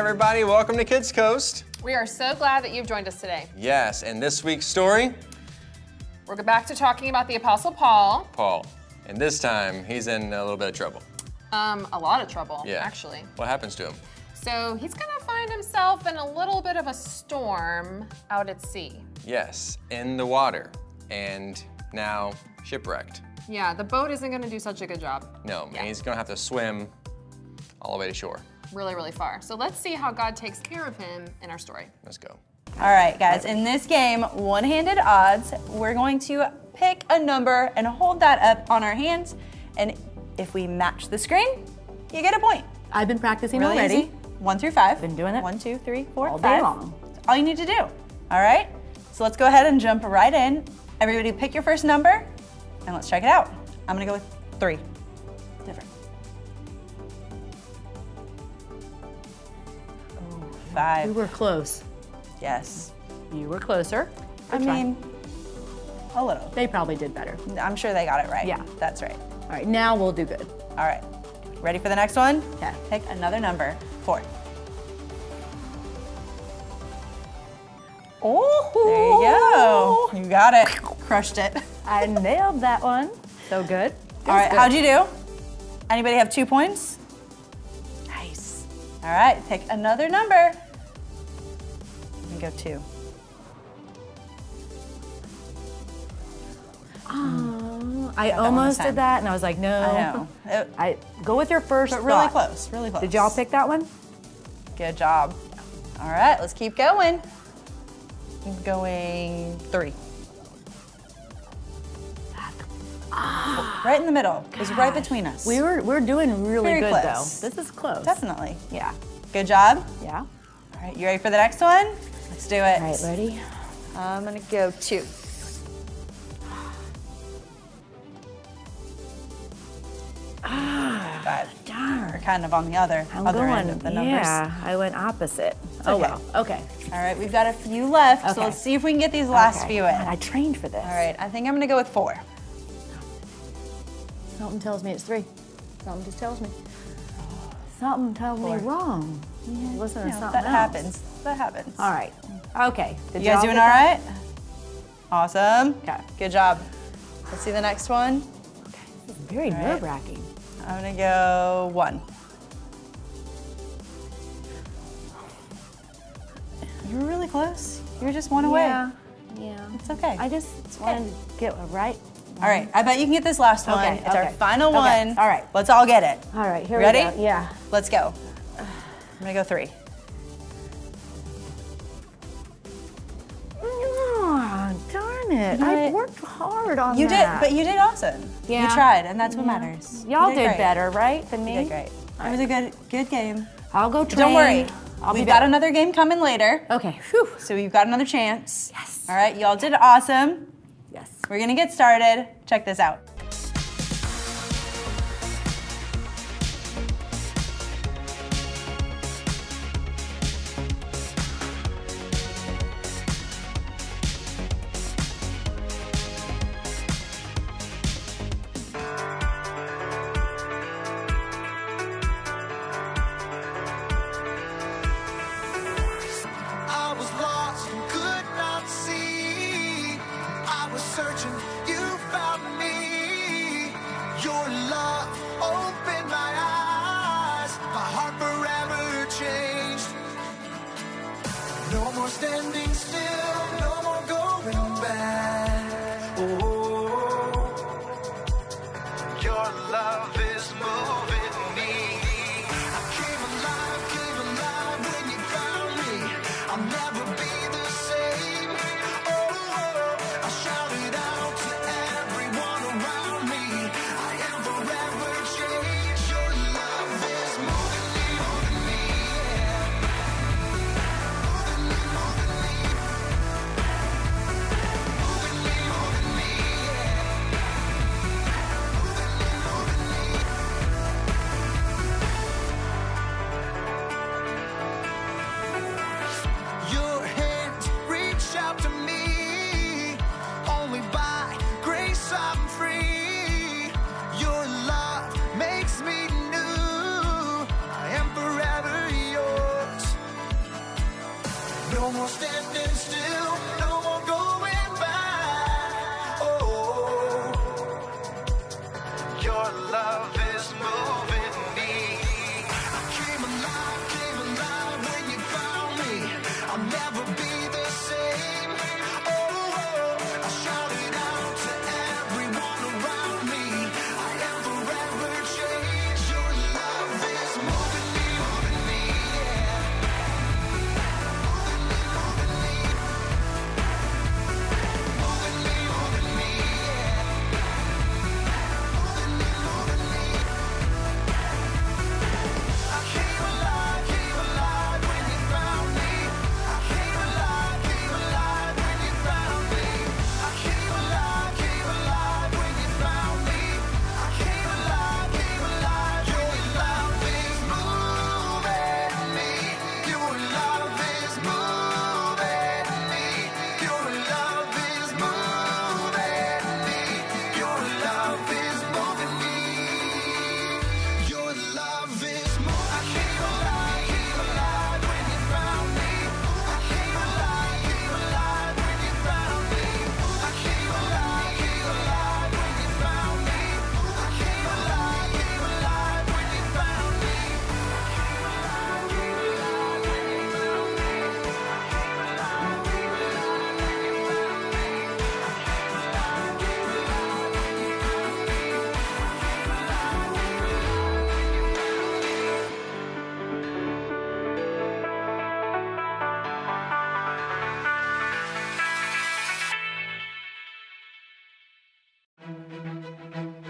everybody. Welcome to Kidscoast. We are so glad that you've joined us today. Yes, and this week's story? We're back to talking about the Apostle Paul. Paul. And this time, he's in a little bit of trouble. A lot of trouble, Yeah. actually. What happens to him? So he's gonna find himself in a little bit of a storm out at sea. Yes, in the water, and now shipwrecked. Yeah, the boat isn't gonna do such a good job. No, Yeah. and he's gonna have to swim all the way to shore. Really, really far. So let's see how God takes care of him in our story. Let's go. All right, guys, in this game, one-handed odds, we're going to pick a number and hold that up on our hands, and if we match the screen, you get a point. I've been practicing Really already. easy. 1 through 5. Been doing it 1, 2, 3, 4, all 5. day long. That's all you need to do. All right? So let's go ahead and jump right in. Everybody pick your first number, and let's check it out. I'm gonna go with 3. Different. 5. We were close. Yes. You were closer. I mean, a little. They probably did better. I'm sure they got it right. Yeah. That's right. All right, now we'll do good. All right. Ready for the next one? Okay. Pick another number. 4. Oh, There you go. You got it. Crushed it. I nailed that one. So good. All right, how'd you do? Anybody have 2 points? Nice. All right, pick another number. Let me go 2. Oh, I Got that one almost this time. did that, and I was like, no. I know. I go with your first But really thought. close, really close. Did y'all pick that one? Good job. All right, let's keep going. I'm going 3. Right in the middle. It was right between us. We're doing really Very good close. though. This is close. Definitely. Yeah. Good job. Yeah. All right, you ready for the next one? Let's do it. All right, ready? I'm gonna go 2. Five. Darn. We're kind of on the other end of the numbers. Yeah, I went opposite. Oh okay. well, okay. All right, we've got a few left, so Okay. let's see if we can get these last Okay. few in. God, I trained for this. All right, I think I'm gonna go with 4. Something tells me it's 3. Something just tells me. Something tells me 4. wrong. Listen to something that else. happens. That happens. All right. Okay. Did You guys y'all doing get all that? right? Awesome. Okay. Good job. Let's see the next one. This is very right. nerve-wracking. I'm gonna go 1. You were really close. You were just 1 away. Yeah. It's okay. I just wanted to get a right. All right, I bet you can get this last one. Okay, It's our okay. final Okay, one. all right. Let's all get it. All right, here Ready? we go. Yeah. Let's go. I'm gonna go 3. Oh, darn it. You know I what? worked hard on You did, that. but you did awesome. Yeah. You tried, and that's what matters. Y'all You did great. better, right, than me? You did great. It was a good game. I'll go train. Don't worry. I'll be We've got back. another game coming later. Okay. Whew. So you've got another chance. Yes. All right, y'all did awesome. Yes. We're gonna get started. Check this out. I was lost and could not see. I was searching, you found me.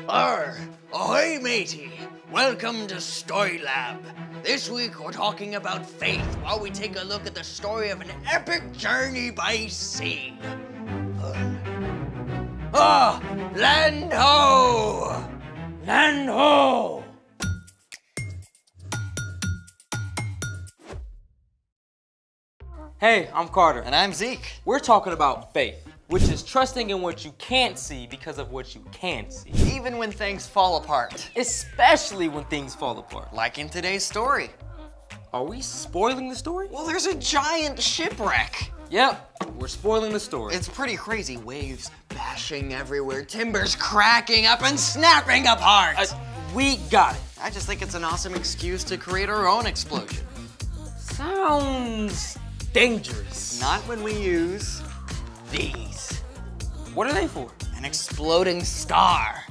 Ahoy, matey. Welcome to Story Lab. This week we're talking about faith while we take a look at the story of an epic journey by sea. Land ho! Land ho! Hey, I'm Carter. And I'm Zeke. We're talking about faith, which is trusting in what you can't see because of what you can see. Even when things fall apart. Especially when things fall apart. Like in today's story. Are we spoiling the story? Well, there's a giant shipwreck. Yep, we're spoiling the story. It's pretty crazy. Waves bashing everywhere, timbers cracking up and snapping apart. We got it. I just think it's an awesome excuse to create our own explosion. Sounds dangerous. Not when we use these. What are they for? An exploding star.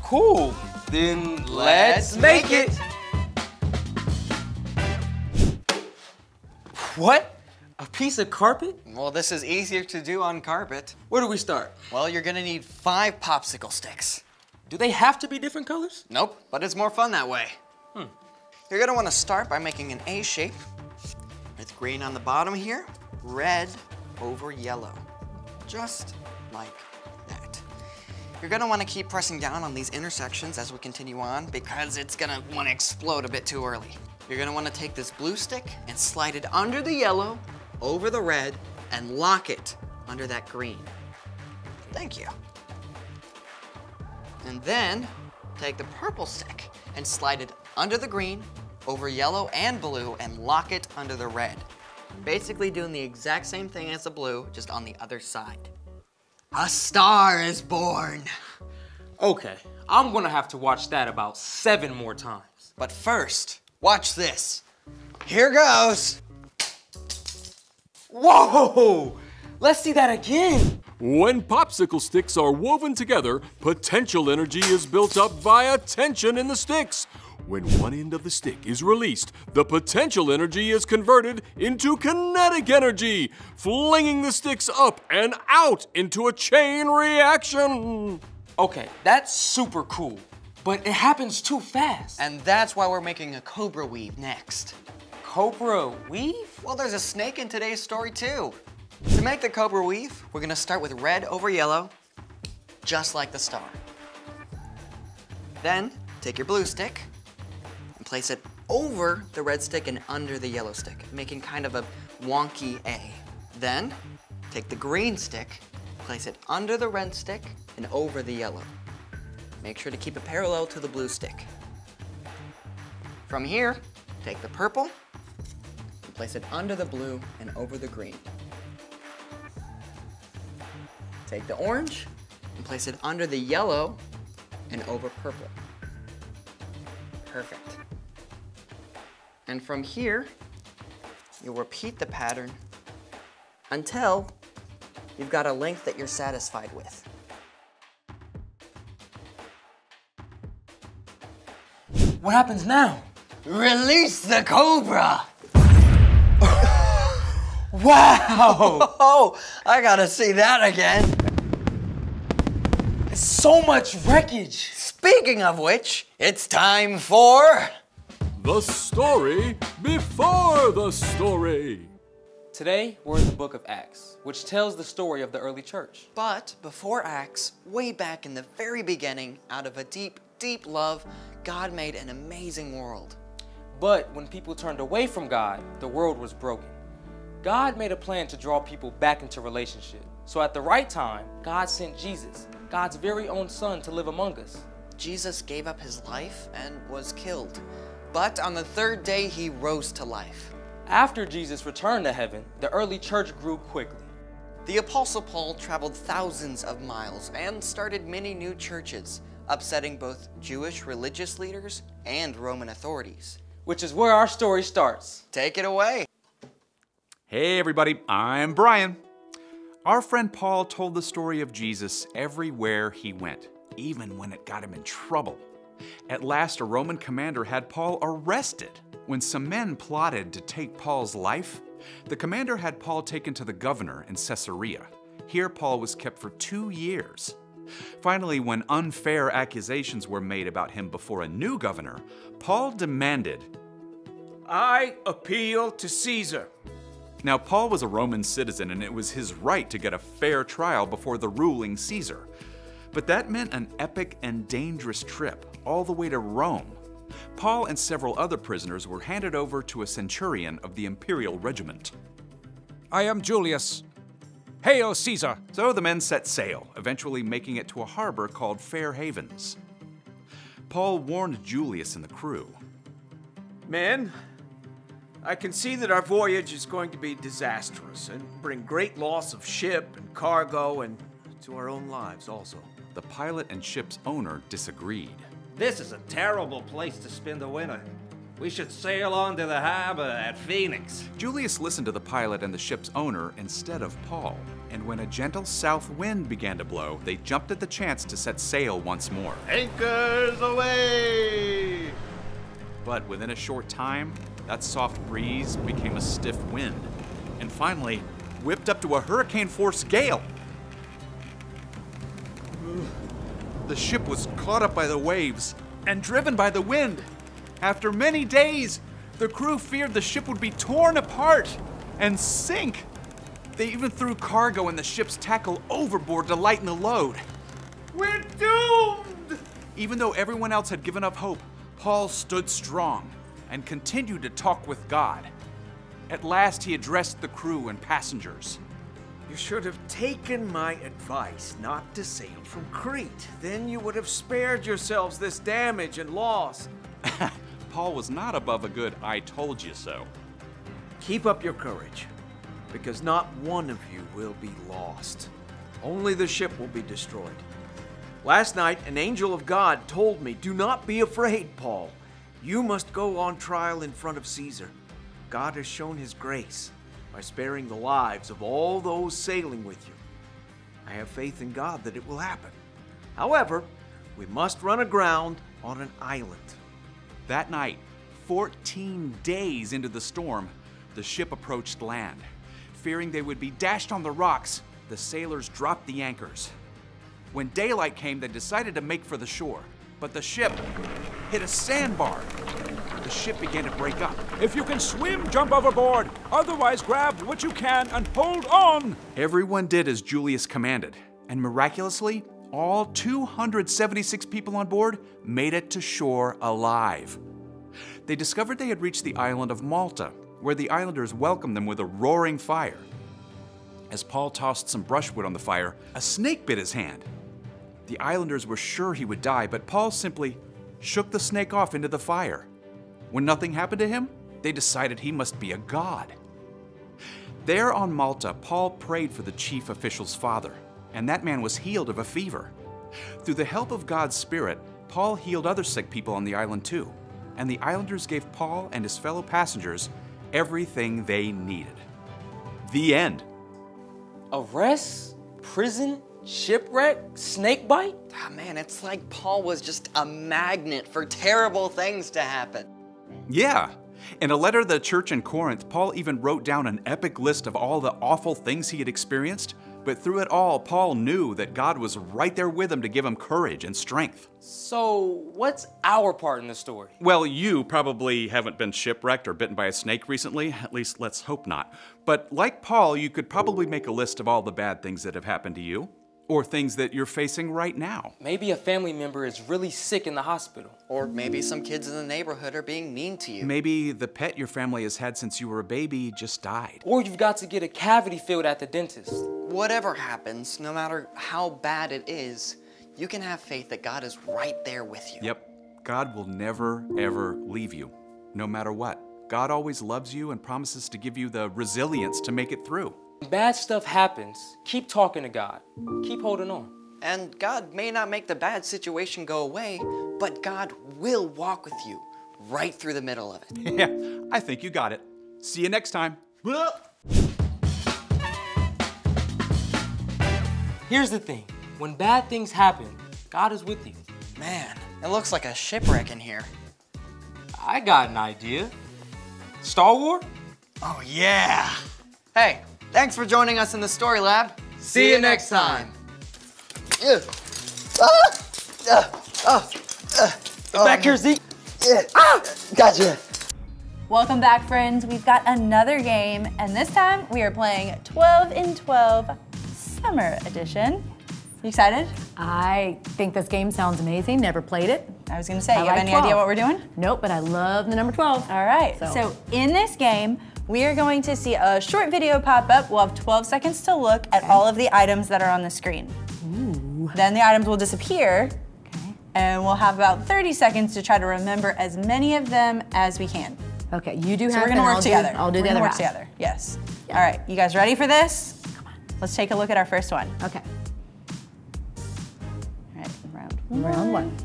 Cool. Then let's make it. What? A piece of carpet? Well, this is easier to do on carpet. Where do we start? Well, you're gonna need 5 popsicle sticks. Do they have to be different colors? Nope, but it's more fun that way. You're gonna wanna start by making an A shape with green on the bottom here, red over yellow, just like that. You're gonna wanna keep pressing down on these intersections as we continue on because it's gonna wanna explode a bit too early. You're gonna wanna take this blue stick and slide it under the yellow, over the red, and lock it under that green. Thank you. And then take the purple stick and slide it under the green, over yellow and blue, and lock it under the red. Basically doing the exact same thing as the blue, just on the other side. A star is born. Okay, I'm gonna have to watch that about 7 more times. But first, watch this. Here goes. Whoa! Let's see that again. When popsicle sticks are woven together, potential energy is built up via tension in the sticks. When one end of the stick is released, the potential energy is converted into kinetic energy, flinging the sticks up and out into a chain reaction. Okay, that's super cool, but it happens too fast. And that's why we're making a cobra weave next. Cobra weave? Well, there's a snake in today's story too. To make the cobra weave, we're gonna start with red over yellow, just like the star. Then, take your blue stick and place it over the red stick and under the yellow stick, making kind of a wonky A. Then, take the green stick, place it under the red stick and over the yellow. Make sure to keep it parallel to the blue stick. From here, take the purple and place it under the blue and over the green. Take the orange and place it under the yellow and over purple. Perfect. And from here, you'll repeat the pattern until you've got a length that you're satisfied with. What happens now? Release the cobra! Wow! Oh, I gotta see that again. So much wreckage. Speaking of which, it's time for... The story before the story. Today, we're in the book of Acts, which tells the story of the early church. But before Acts, way back in the very beginning, out of a deep, deep love, God made an amazing world. But when people turned away from God, the world was broken. God made a plan to draw people back into relationship. So at the right time, God sent Jesus, God's very own son, to live among us. Jesus gave up his life and was killed. But on the 3rd day, he rose to life. After Jesus returned to heaven, the early church grew quickly. The Apostle Paul traveled thousands of miles and started many new churches, upsetting both Jewish religious leaders and Roman authorities. Which is where our story starts. Take it away. Hey everybody, I'm Brian. Our friend Paul told the story of Jesus everywhere he went, even when it got him in trouble. At last, a Roman commander had Paul arrested. When some men plotted to take Paul's life, the commander had Paul taken to the governor in Caesarea. Here, Paul was kept for 2 years. Finally, when unfair accusations were made about him before a new governor, Paul demanded, I appeal to Caesar. Now, Paul was a Roman citizen, and it was his right to get a fair trial before the ruling Caesar. But that meant an epic and dangerous trip all the way to Rome. Paul and several other prisoners were handed over to a centurion of the imperial regiment. I am Julius. Hail, Caesar! So the men set sail, eventually making it to a harbor called Fair Havens. Paul warned Julius and the crew. Men, I can see that our voyage is going to be disastrous and bring great loss of ship and cargo and to our own lives also. The pilot and ship's owner disagreed. This is a terrible place to spend the winter. We should sail on to the harbor at Phoenix. Julius listened to the pilot and the ship's owner instead of Paul, and when a gentle south wind began to blow, they jumped at the chance to set sail once more. Anchors away! But within a short time, that soft breeze became a stiff wind, and finally whipped up to a hurricane-force gale. The ship was caught up by the waves and driven by the wind. After many days, the crew feared the ship would be torn apart and sink. They even threw cargo and the ship's tackle overboard to lighten the load. We're doomed! Even though everyone else had given up hope, Paul stood strong and continued to talk with God. At last, he addressed the crew and passengers. You should have taken my advice not to sail from Crete. Then you would have spared yourselves this damage and loss. Paul was not above a good "I told you so." Keep up your courage, because not one of you will be lost. Only the ship will be destroyed. Last night, an angel of God told me, do not be afraid, Paul. You must go on trial in front of Caesar. God has shown his grace by sparing the lives of all those sailing with you. I have faith in God that it will happen. However, we must run aground on an island. That night, 14 days into the storm, the ship approached land. Fearing they would be dashed on the rocks, the sailors dropped the anchors. When daylight came, they decided to make for the shore, but the ship hit a sandbar. The ship began to break up. If you can swim, jump overboard. Otherwise, grab what you can and hold on. Everyone did as Julius commanded, and miraculously, all 276 people on board made it to shore alive. They discovered they had reached the island of Malta, where the islanders welcomed them with a roaring fire. As Paul tossed some brushwood on the fire, a snake bit his hand. The islanders were sure he would die, but Paul simply shook the snake off into the fire. When nothing happened to him, they decided he must be a god. There on Malta, Paul prayed for the chief official's father, and that man was healed of a fever. Through the help of God's Spirit, Paul healed other sick people on the island too, and the islanders gave Paul and his fellow passengers everything they needed. The end. Arrest, prison, shipwreck, snake bite? Ah, man, it's like Paul was just a magnet for terrible things to happen. Yeah. In a letter to the church in Corinth, Paul even wrote down an epic list of all the awful things he had experienced. But through it all, Paul knew that God was right there with him to give him courage and strength. So, what's our part in the story? Well, you probably haven't been shipwrecked or bitten by a snake recently. At least, let's hope not. But like Paul, you could probably make a list of all the bad things that have happened to you, or things that you're facing right now. Maybe a family member is really sick in the hospital. Or maybe some kids in the neighborhood are being mean to you. Maybe the pet your family has had since you were a baby just died. Or you've got to get a cavity filled at the dentist. Whatever happens, no matter how bad it is, you can have faith that God is right there with you. Yep. God will never, ever leave you, no matter what. God always loves you and promises to give you the resilience to make it through. When bad stuff happens, keep talking to God. Keep holding on. And God may not make the bad situation go away, but God will walk with you right through the middle of it. Yeah, I think you got it. See you next time. Here's the thing. When bad things happen, God is with you. Man, it looks like a shipwreck in here. I got an idea. Star Wars? Oh, yeah. Hey, thanks for joining us in the Story Lab. See you next time. Ew. Back here, Zeke. Gotcha. Welcome back, friends. We've got another game, and this time we are playing 12 in 12 Summer Edition. You excited? I think this game sounds amazing. Never played it. I was gonna say, you like have any 12. idea what we're doing? Nope, but I love the number 12. All right, So- so in this game, we are going to see a short video pop up. We'll have 12 seconds to look at all of the items that are on the screen. Ooh. Then the items will disappear, and we'll have about 30 seconds to try to remember as many of them as we can. Okay, you do So half we're gonna and work I'll together. I'll do we're the gonna other work half. together, yes. All right, you guys ready for this? Come on. Let's take a look at our first one. Okay, All right, round one. round one.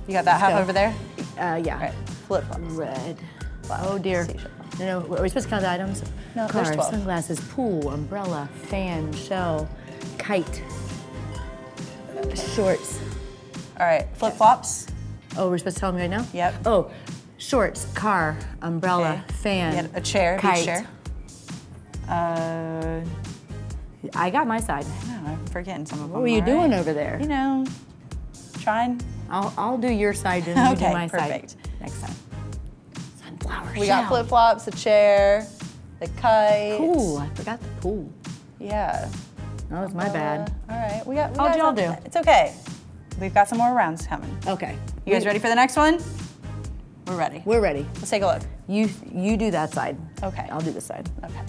You got that half go. over there? Yeah. All right, flip flops. Red. Oh dear. Seashell. No, are we supposed to count the items? No, Car, there's 12. sunglasses, pool, umbrella, fan, shell, kite, shorts. All right, flip flops. Oh, we're supposed to tell them right now? Yep. Oh, shorts, car, umbrella, Okay. fan, You got a chair, kite. beach chair. I got my side. No, I'm forgetting some of them. What were you doing over there? You know, trying. I'll do your side and you Okay, do my perfect. side next time. Sunflower We got flip flops, the chair, the kite. Pool. I forgot the pool. Yeah. Oh, it's my bad. All right, we got. How'd y'all do? It's okay. We've got some more rounds coming. Okay. You guys ready for the next one? We're ready. We're ready. Let's take a look. You do that side. Okay. I'll do this side. Okay.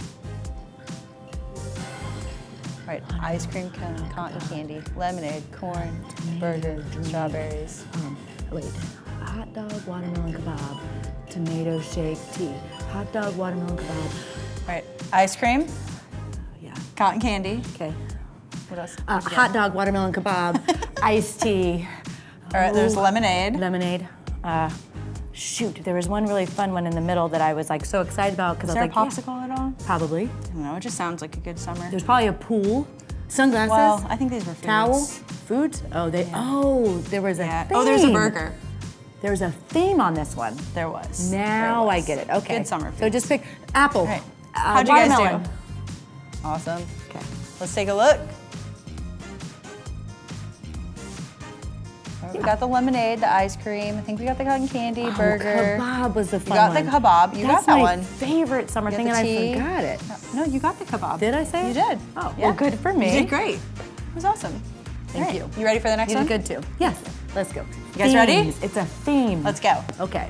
All right, ice cream cone, cotton candy, lemonade, corn, burger, strawberries. Wait. Hot dog, watermelon kebab, tomato shake, tea. Hot dog, watermelon kebab. All right, ice cream, Yeah. cotton candy. Okay. What else? Hot dog, watermelon kebab, iced tea. All right, there's Ooh. lemonade. Lemonade. Shoot, there was one really fun one in the middle that I was like so excited about because Is I there was a like, popsicle at all? yeah, probably. I don't know, it just sounds like a good summer. There's probably a pool, sunglasses, Well, I think these were foods. towel, foods. Oh, there was a theme. Oh, there's a burger. There's a theme on this one. There was. Now There I was. get it. Okay. Good summer So food. just pick apple. All right. How'd you guys watermelon. do? Awesome. Okay. Let's take a look. All right, we got the lemonade, the ice cream. I think we got the cotton candy, burger. Kebab was the You fun got one. the kebab. You That's got that my one. favorite summer You thing, got and the I tea. forgot it. No, you got the kebab. Did I say You it? did. Oh, Yeah. well, good for me. You did great. It was awesome. Thank All right, you. You ready for the next You one? did good too. Yes. Let's go. You guys ready? Themes. It's a theme. Let's go. Okay.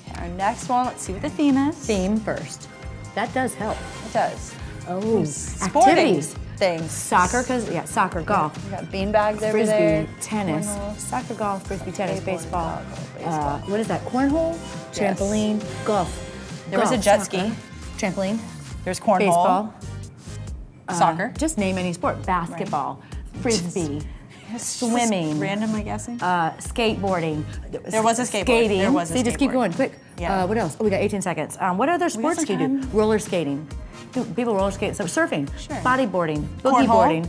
Okay, our next one, let's see what the theme is. Theme first. That does help. It does. Oh, Sporting activities. things. Soccer, soccer, golf. We got beanbags over Frisbee, there. tennis, cornhole, soccer, golf, frisbee, tennis, skateboard, baseball. baseball. What is that? Cornhole, Yes. trampoline, golf. There was a Golf, jet soccer, ski. trampoline, There's cornhole. baseball, Soccer. Just name any sport. Basketball, frisbee, swimming, Random, I guessing. skateboarding. There was a skateboard. Skating. There was a See, just keep skateboard. going, quick. Yeah. What else? Oh, we got 18 seconds. What other sports some do you do? time. Roller skating. Do people roller skate? So surfing, Sure. bodyboarding, Cornhole. boogie boarding.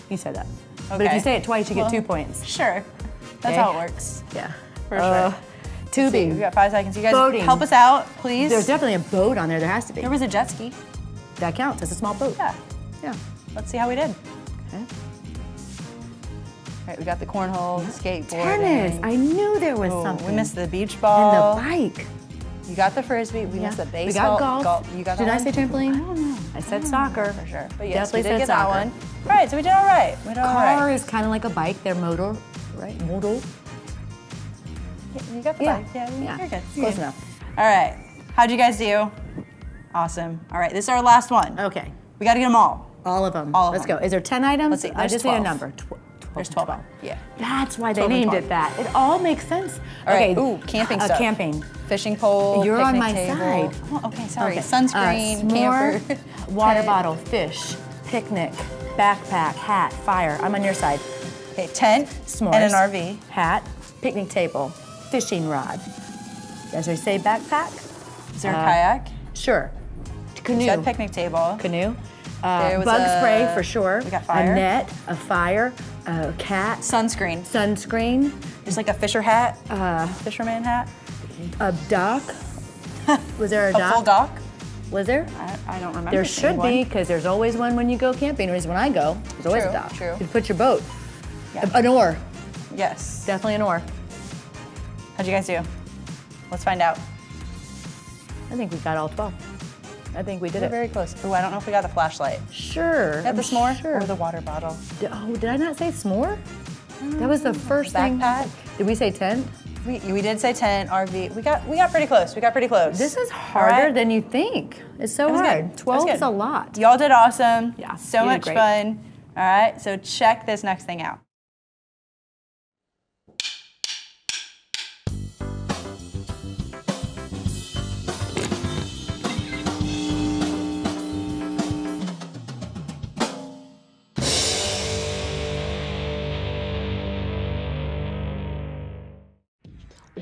You said that. But if Okay. you say it twice, you get Well, 2 points. Sure. That's Okay. how it works. Yeah. For sure. Let's see, Tubing. we got 5 seconds. You guys Boating. help us out, please. There's definitely a boat on there. There has to be. There was a jet ski. That counts as a small boat. Yeah. Yeah. Let's see how we did. Okay. All right, we got the cornhole, skateboarding. Tennis. I knew there was Oh, something. we missed the beach ball. And the bike. You got the frisbee. We missed the We baseball. got golf. You got Did that I one? say trampoline? I don't know. I said soccer. For sure. But yes, Definitely we did said get soccer. that one. All right, so we did all right. We did all Car right. is kind of like a bike. They're motor, right? Motor. Yeah, you got the Yeah. bike. Yeah, Yeah. you're good. Close enough. All right. How'd you guys do? Awesome. All right, this is our last one. Okay. We got to get them all. All of them. All of Let's them. go. Is there 10 items? Let's see, I there's just need a 12. number. There's 12 of them. Yeah. That's why they 12 and named 12. it that. It all makes sense. All right. Okay. Ooh, camping stuff. Camping. Fishing pole. You're on picnic my table. side. Oh, okay, sorry. Okay. Sunscreen, S'more, camper. water tent. bottle, fish, picnic, backpack, hat, fire. I'm on your side. Okay, tent. S'mores. And an RV. Hat, picnic table, fishing rod. As we say, backpack. Is there a kayak? Sure. Canoe. You said picnic table. Canoe. There was Bug a- spray for sure. We got fire. A net, a fire, a cat, Sunscreen. sunscreen, There's like a fisher hat. Fisherman hat. a dock. Was there a A dock? full dock. Was there? I don't remember. There seeing should one. be, because there's always one when you go camping. Or at least when I go, there's always True, a dock. true. You put your boat. An oar. Yes. Definitely an oar. How'd you guys do? Let's find out. I think we got all 12. I think we did We're it. very close. Oh, I don't know if we got the flashlight. Sure. Got the s'more sure. or the water bottle? Did I not say s'more? That was the first thing. Backpack. Did we say tent? We did say tent, RV. We got pretty close. We got pretty close. This is harder than you think. It's so That was hard. good. 12 That was is a good. lot. Y'all did awesome. Yeah, So you did much great. fun. All right, so check this next thing out.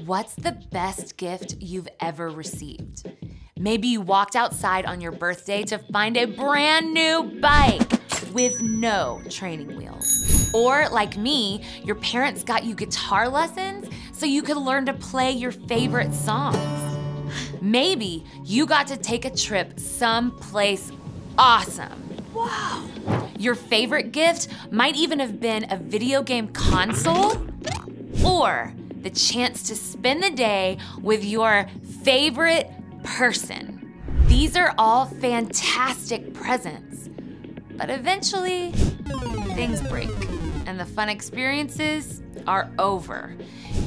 What's the best gift you've ever received? Maybe you walked outside on your birthday to find a brand new bike with no training wheels. Or like me, your parents got you guitar lessons so you could learn to play your favorite songs. Maybe you got to take a trip someplace awesome. Wow. Your favorite gift might even have been a video game console or the chance to spend the day with your favorite person. These are all fantastic presents, but eventually things break and the fun experiences are over.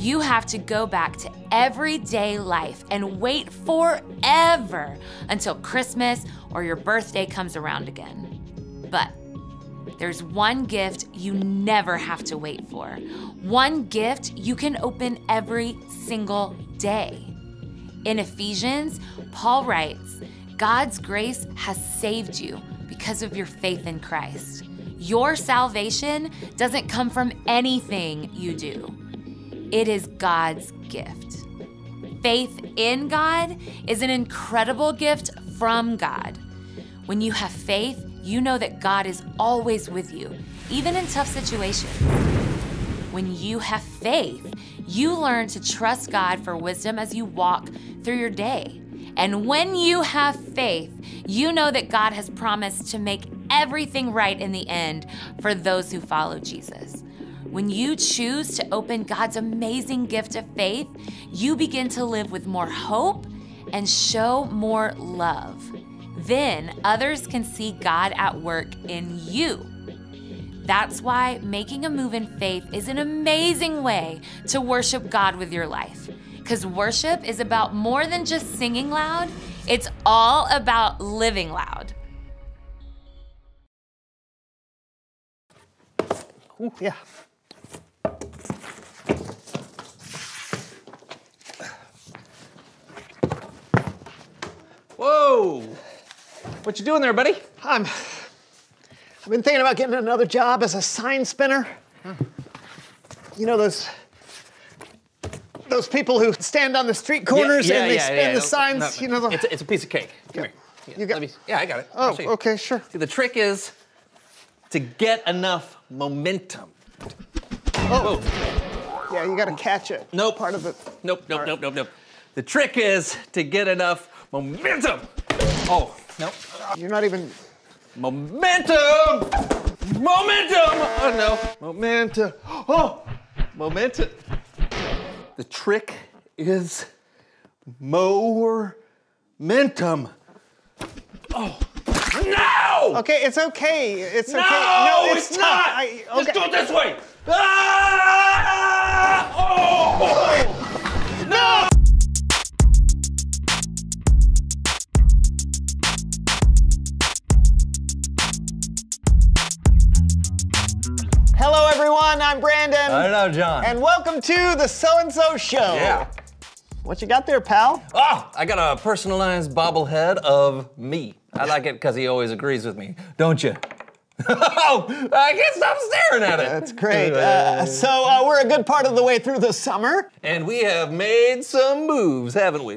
You have to go back to everyday life and wait forever until Christmas or your birthday comes around again. But there's one gift you never have to wait for. One gift you can open every single day. In Ephesians, Paul writes, God's grace has saved you because of your faith in Christ. Your salvation doesn't come from anything you do. It is God's gift. Faith in God is an incredible gift from God. When you have faith, you know that God is always with you, even in tough situations. When you have faith, you learn to trust God for wisdom as you walk through your day. And when you have faith, you know that God has promised to make everything right in the end for those who follow Jesus. When you choose to open God's amazing gift of faith, you begin to live with more hope and show more love. Then others can see God at work in you. That's why making a move in faith is an amazing way to worship God with your life. Because worship is about more than just singing loud, it's all about living loud. Ooh, yeah. Whoa! What you doing there, buddy? I've been thinking about getting another job as a sign spinner. You know those people who stand on the street corners and they spin the signs? No. You know, it's a piece of cake. Come here. You got? Yeah, I got it. Oh, okay, sure. See, the trick is to get enough momentum. Oh. Yeah, you got to catch it. Nope. Part of it. Nope. The trick is to get enough momentum. Oh, nope. You're not even... Momentum! Oh, no. Momentum. Oh, momentum. The trick is momentum. Oh, no! Okay, it's okay. It's okay. No, it's not! Let's do it this way. Ah! Oh! No! Hello, everyone. I'm Brandon. Hello, John. And welcome to the So-and-So Show. Yeah. What you got there, pal? Oh, I got a personalized bobblehead of me. I like it because he always agrees with me, don't you? Oh, I can't stop staring at it. That's great. So we're a good part of the way through the summer. And we have made some moves, haven't we?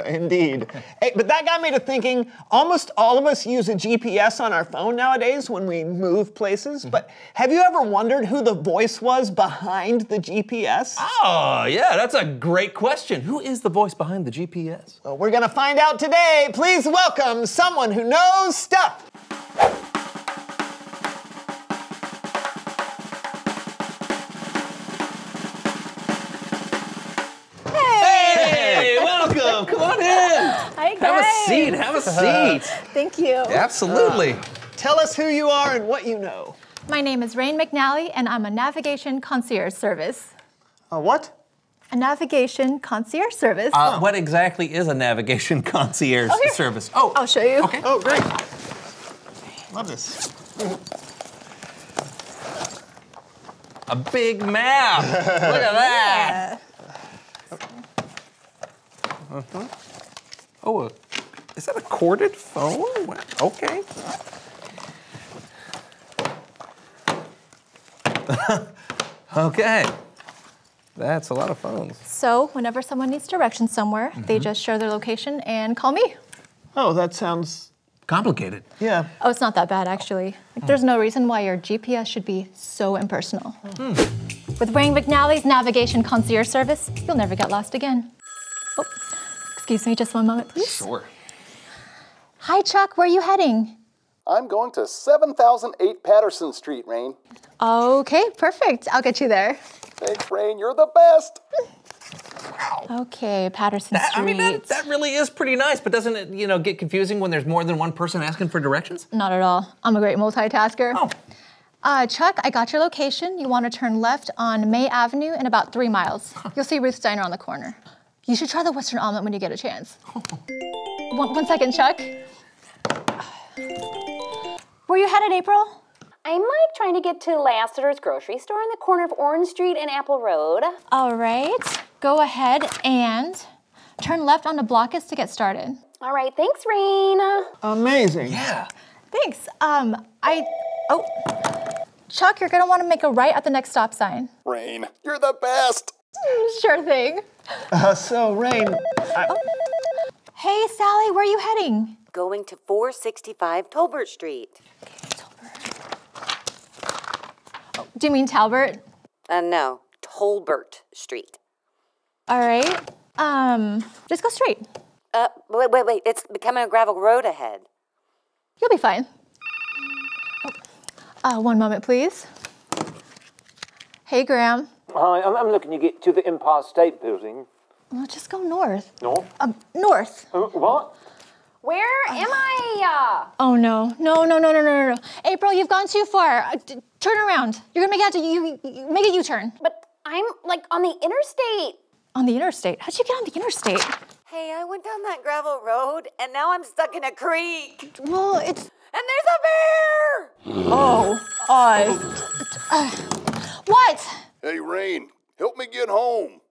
Indeed. Hey, but that got me to thinking, almost all of us use a GPS on our phone nowadays when we move places. But have you ever wondered who the voice was behind the GPS? Oh, yeah, that's a great question. Who is the voice behind the GPS? Well, we're gonna find out today. Please welcome someone who knows stuff. seat. Have a seat. Thank you. Absolutely. Tell us who you are and what you know. My name is Rain McNally, and I'm a navigation concierge service. A what? A navigation concierge service. What exactly is a navigation concierge service? Oh, I'll show you. Okay. Oh, great. Love this. A big map. Look at that. Uh-huh. Oh, is that a corded phone? Wow. Okay. Okay. That's a lot of phones. So whenever someone needs directions somewhere, they just share their location and call me. Oh, that sounds complicated. Yeah. Oh, it's not that bad, actually. Like, there's no reason why your GPS should be so impersonal. With Rain McNally's navigation concierge service, you'll never get lost again. Oh, excuse me, just one moment, please. Sure. Hi, Chuck, where are you heading? I'm going to 7008 Patterson Street, Rain. Okay, perfect. I'll get you there. Thanks, Rain. You're the best. Okay, Patterson Street. I mean, that really is pretty nice, but doesn't it, get confusing when there's more than one person asking for directions? Not at all. I'm a great multitasker. Oh. Chuck, I got your location. You want to turn left on May Avenue in about 3 miles. You'll see Ruth's Diner on the corner. You should try the Western omelet when you get a chance. One second, Chuck. Where you headed, April? I'm trying to get to Lassiter's grocery store on the corner of Orange Street and Apple Road. All right, go ahead and turn left on the Blockus to get started. All right, thanks, Rain. Amazing. Yeah. Thanks. Chuck, you're gonna want to make a right at the next stop sign. Rain, you're the best. Sure thing. So, Rain, Hey, Sally, where are you heading? Going to 465 Tolbert Street. Do you mean Talbert? No, Tolbert Street. All right. Just go straight. Wait. It's becoming a gravel road ahead. You'll be fine. One moment, please. Hey, Graham. Hi, I'm looking to get to the Empire State Building. Well, just go north. North? North. What? Where am I? Oh, no. No. April, you've gone too far. Turn around. You're gonna make a U-turn. But I'm on the interstate. On the interstate? How'd you get on the interstate? Hey, I went down that gravel road and now I'm stuck in a creek. Well, it's... And there's a bear! Oh, what? Hey, Rain, help me get home.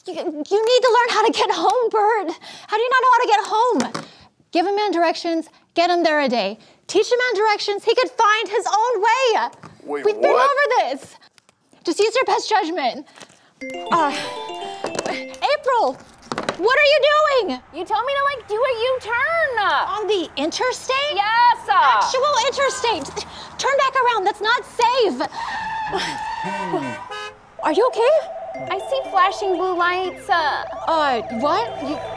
You need to learn how to get home, Bird. How do you not know how to get home? Give a man directions, get him there a day. Teach a man directions, he could find his own way. Wait, We've been over this. Just use your best judgment. April, what are you doing? You told me to do a U-turn. On the interstate? Yes. Actual interstate. Turn back around, that's not safe. Are you okay? I see flashing blue lights. What?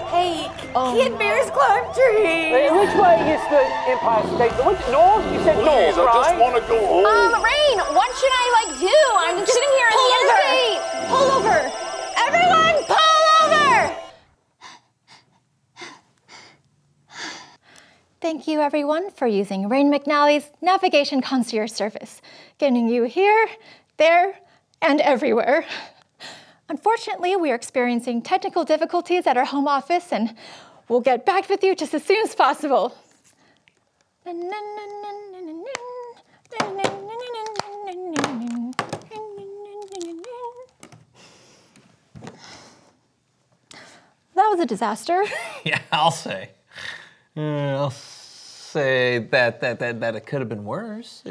Hey, Kid Bears climb trees. Which way is the Empire State? North? You said north, Please, I just want to go home. Rain, what should I do? I'm just sitting here in the interstate. Pull over. Everyone, pull over. Thank you, everyone, for using Rain McNally's navigation concierge service, getting you here, there, and everywhere. Unfortunately, we are experiencing technical difficulties at our home office, and we'll get back with you just as soon as possible. That was a disaster. Yeah, I'll say. I'll say that it could have been worse.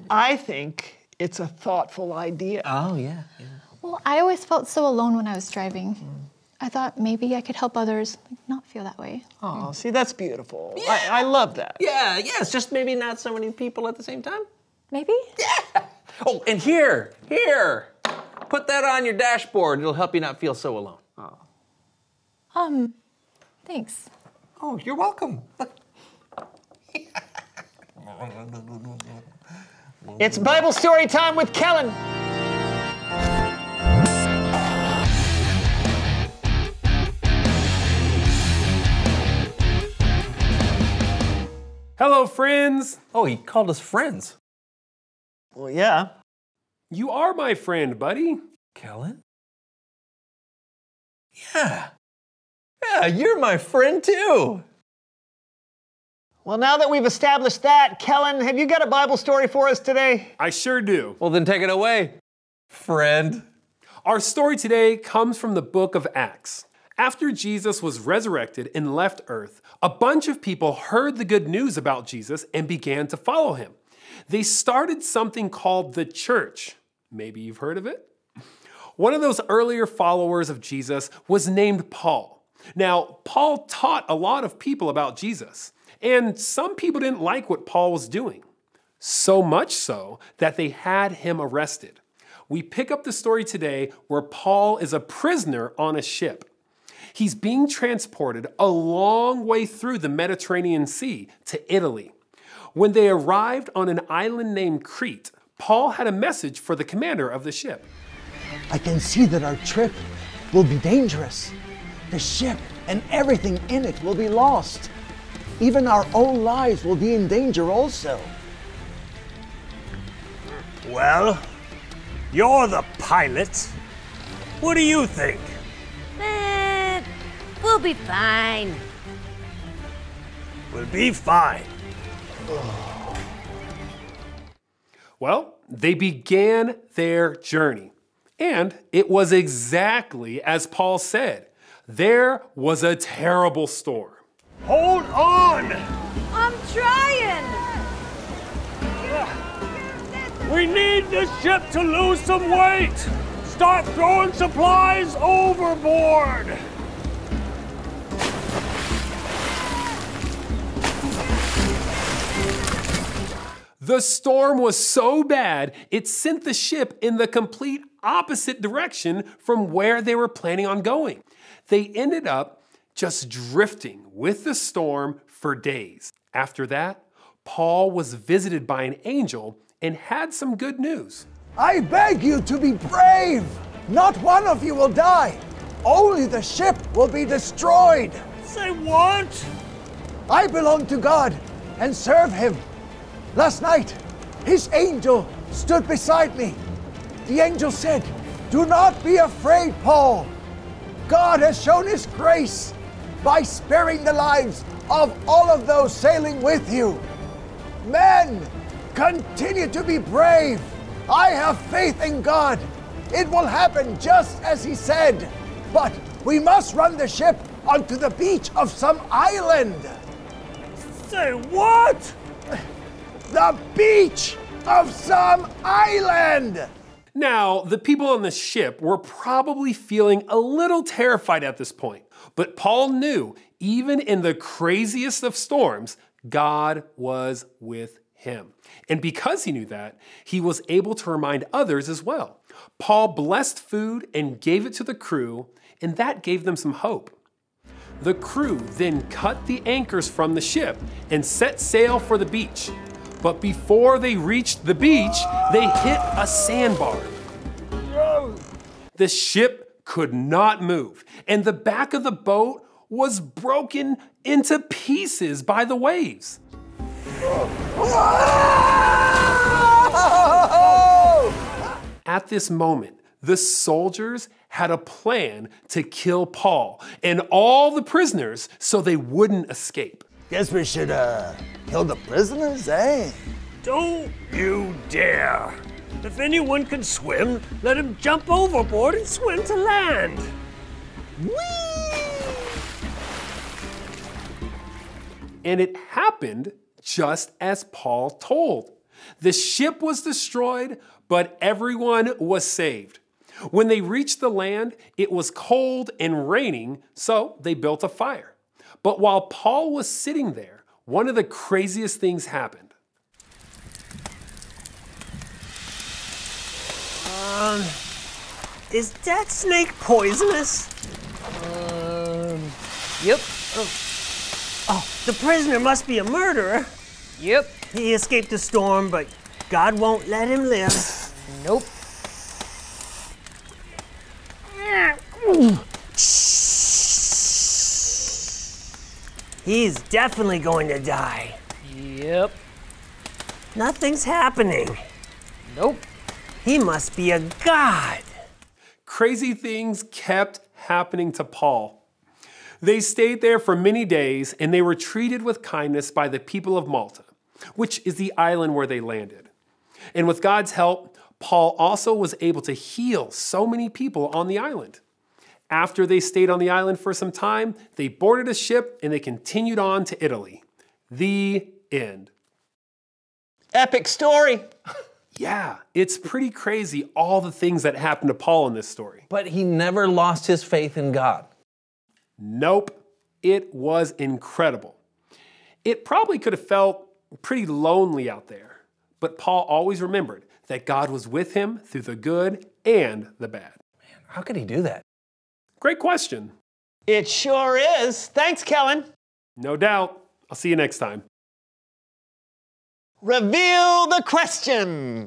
I think it's a thoughtful idea. Oh, yeah. Well, I always felt so alone when I was driving. I thought maybe I could help others not feel that way. Oh, see, that's beautiful. Yeah. I love that. Yeah, it's just maybe not so many people at the same time. Maybe? Yeah. Oh, and here. Put that on your dashboard. It'll help you not feel so alone. Thanks. Oh, you're welcome. It's Bible story time with Kellen. Hello, friends. Oh, he called us friends. Well, yeah. You are my friend, buddy. Kellen? Yeah. Yeah, you're my friend too. Well, now that we've established that, Kellen, have you got a Bible story for us today? I sure do. Well, then take it away, friend. Our story today comes from the book of Acts. After Jesus was resurrected and left Earth, a bunch of people heard the good news about Jesus and began to follow him. They started something called the church. Maybe you've heard of it? One of those earlier followers of Jesus was named Paul. Now, Paul taught a lot of people about Jesus, and some people didn't like what Paul was doing. So much so that they had him arrested. We pick up the story today where Paul is a prisoner on a ship. He's being transported a long way through the Mediterranean Sea to Italy. When they arrived on an island named Crete, Paul had a message for the commander of the ship. I can see that our trip will be dangerous. The ship and everything in it will be lost. Even our own lives will be in danger also. Well, you're the pilot. What do you think? We'll be fine. We'll be fine. Well, they began their journey. And it was exactly as Paul said. There was a terrible storm. Hold on! I'm trying! We need this ship to lose some weight! Start throwing supplies overboard! The storm was so bad, it sent the ship in the complete opposite direction from where they were planning on going. They ended up just drifting with the storm for days. After that, Paul was visited by an angel and had some good news. I beg you to be brave. Not one of you will die. Only the ship will be destroyed. Say what? I belong to God and serve him. Last night, his angel stood beside me. The angel said, "Do not be afraid, Paul. God has shown his grace by sparing the lives of all of those sailing with you. Men, continue to be brave. I have faith in God. It will happen just as he said. But we must run the ship onto the beach of some island." Say what? The beach of some island! Now, the people on the ship were probably feeling a little terrified at this point, but Paul knew, even in the craziest of storms, God was with him. And because he knew that, he was able to remind others as well. Paul blessed food and gave it to the crew, and that gave them some hope. The crew then cut the anchors from the ship and set sail for the beach. But before they reached the beach, they hit a sandbar. The ship could not move, and the back of the boat was broken into pieces by the waves. At this moment, the soldiers had a plan to kill Paul and all the prisoners so they wouldn't escape. Guess we should, kill the prisoners, eh? Don't you dare! If anyone can swim, let him jump overboard and swim to land! And it happened just as Paul told. The ship was destroyed, but everyone was saved. When they reached the land, it was cold and raining, so they built a fire. But while Paul was sitting there, one of the craziest things happened. Is that snake poisonous? Yep. Oh, the prisoner must be a murderer. Yep. He escaped the storm, but God won't let him live. Nope. He's definitely going to die. Yep. Nothing's happening. Nope. He must be a god. Crazy things kept happening to Paul. They stayed there for many days and they were treated with kindness by the people of Malta, which is the island where they landed. And with God's help, Paul also was able to heal so many people on the island. After they stayed on the island for some time, they boarded a ship and they continued on to Italy. The end. Epic story. Yeah, it's pretty crazy all the things that happened to Paul in this story. But he never lost his faith in God. Nope, it was incredible. It probably could have felt pretty lonely out there, but Paul always remembered that God was with him through the good and the bad. Man, how could he do that? Great question. It sure is. Thanks, Kellen. No doubt. I'll see you next time. Reveal the question.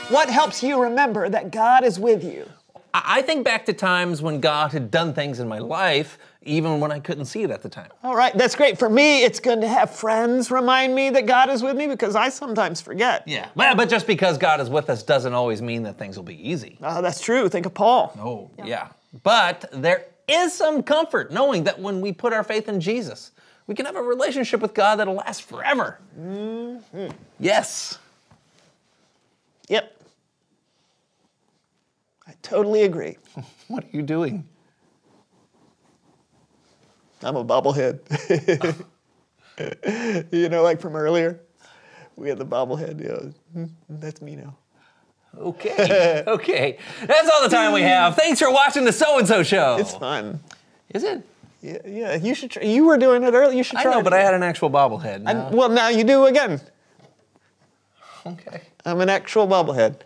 What helps you remember that God is with you? I think back to times when God had done things in my life, even when I couldn't see it at the time. All right, that's great. For me, it's good to have friends remind me that God is with me because I sometimes forget. Yeah, but just because God is with us doesn't always mean that things will be easy. That's true. Think of Paul. Oh, yeah. But there is some comfort knowing that when we put our faith in Jesus, we can have a relationship with God that'll last forever. Mm-hmm. Yes. Yep. I totally agree. What are you doing? I'm a bobblehead. You know, like from earlier, we had the bobblehead. Yeah, that's me now. Okay, okay. That's all the time we have. Thanks for watching the So-and-So Show. It's fun. Is it? Yeah, you should try. You were doing it earlier. You should try. I know, but I had an actual bobblehead. Well, now you do again. Okay. I'm an actual bobblehead.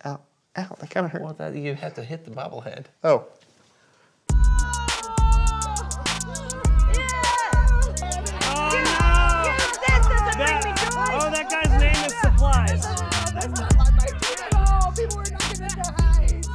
Ow, ow, that kind of hurt. Well, you have to hit the bobblehead. Oh. That guy's name is Supplies. That's not my favorite at all. People were not going to hide.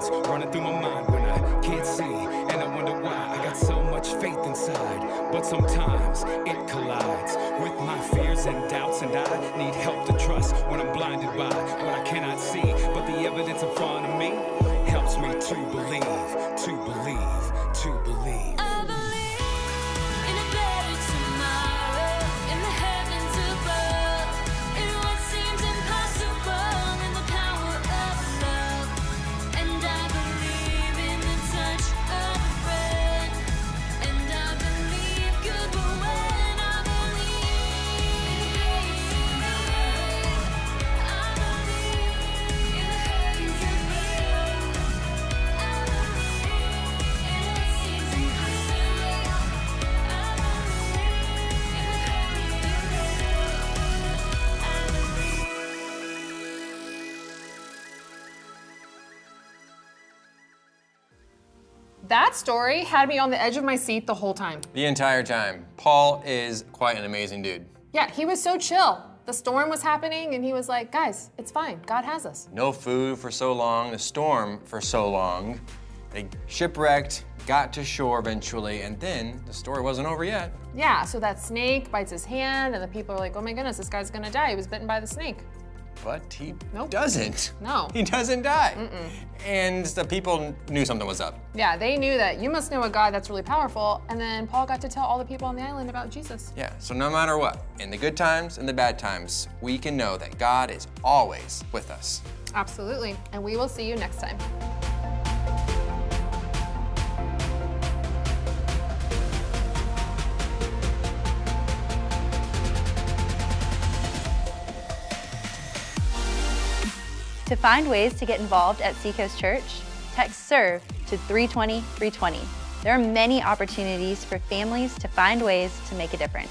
thoughts running through my mind when I can't see, and I wonder why I got so much faith inside. But sometimes it collides with my fears and doubts, and I need help to trust when I'm blinded by what I cannot see. But the evidence in front of me helps me to believe, to believe, to believe. I believe in a better tomorrow, in the heavens above, in what seems impossible, in the power of love. And I believe in the touch of a friend, and I believe good will win. I believe in the heavens above. That story had me on the edge of my seat the whole time. The entire time. Paul is quite an amazing dude. Yeah, he was so chill. The storm was happening and he was like, guys, it's fine. God has us. No food for so long, the storm for so long. They shipwrecked, got to shore eventually, and then the story wasn't over yet. Yeah, so that snake bites his hand and the people are like, oh my goodness, this guy's gonna die. He was bitten by the snake. But he doesn't. No. He doesn't die. And the people knew something was up. Yeah, they knew that you must know a God that's really powerful. And then Paul got to tell all the people on the island about Jesus. Yeah, so no matter what, in the good times and the bad times, we can know that God is always with us. Absolutely. And we will see you next time. To find ways to get involved at Seacoast Church, text SERVE to 320 320. There are many opportunities for families to find ways to make a difference.